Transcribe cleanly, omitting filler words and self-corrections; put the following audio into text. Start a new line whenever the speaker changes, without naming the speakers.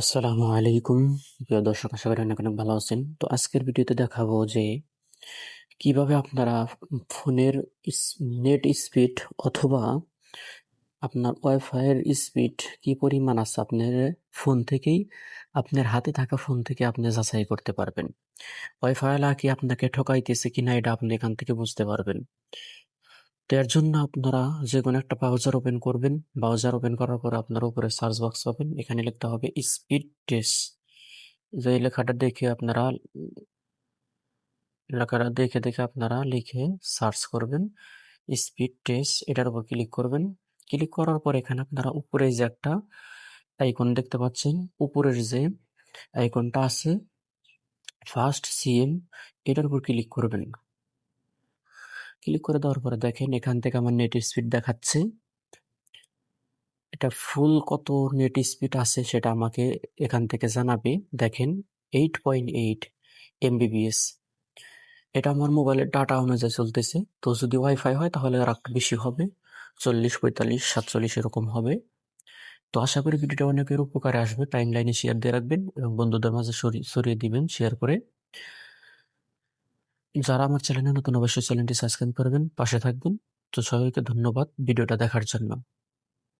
আসসালামু আলাইকুম। প্রিয় দর্শক, আশা করি অনেক অনেক ভালো আছেন। তো আজকের ভিডিওতে দেখাবো যে কিভাবে আপনারা ফোনের নেট স্পিড অথবা আপনার ওয়াইফাই এর স্পিড কি পরিমাণ আছে আপনার ফোন থেকেই, আপনার হাতে থাকা ফোন থেকে আপনি যাচাই করতে পারবেন। ওয়াইফাই ওয়ালা কি আপনাকে ঠকাইতেছে কিনা এটা আপনি এখান থেকে বুঝতে পারবেন। তো এর জন্য আপনারা যে কোনো একটা ব্রাউজার ওপেন করবেন। ব্রাউজার ওপেন করার পর আপনার উপরে সার্চ বক্স পাবেন, এখানে লিখতে হবে স্পিড টেস্ট। যে লেখাটা দেখে আপনারা লেখাটা দেখে দেখে আপনারা লিখে সার্চ করবেন স্পিড টেস্ট, এটার উপর ক্লিক করবেন। ক্লিক করার পর এখানে আপনারা উপরে যে একটা আইকন দেখতে পাচ্ছেন, উপরের যে আইকনটা আছে ফার্স্ট সিএম, এটার উপর ক্লিক করবেন। ক্লিক করে দেওয়ার পরে দেখেন এখান থেকে আমার নেট স্পিড দেখাচ্ছে। এটা ফুল কত নেট স্পিড আছে সেটা আমাকে এখান থেকে জানাবে। দেখেন 8.8 MBPS। এটা আমার মোবাইলের ডাটা অনুযায়ী চলতেছে। তো যদি ওয়াইফাই হয় তাহলে আর একটু বেশি হবে, 40, 45, 47 এরকম হবে। তো আশা করি ভিডিওটা অনেকের উপকারে আসবে। টাইম লাইনে শেয়ার দিয়ে রাখবেন এবং বন্ধুদের মাঝে ছড়িয়ে দিবেন শেয়ার করে। যারা আমার চ্যানেলে নতুন অবশ্যই চ্যানেলটি সাবস্ক্রাইব করবেন, পাশে থাকবেন। তো সবাইকে ধন্যবাদ ভিডিওটা দেখার জন্য।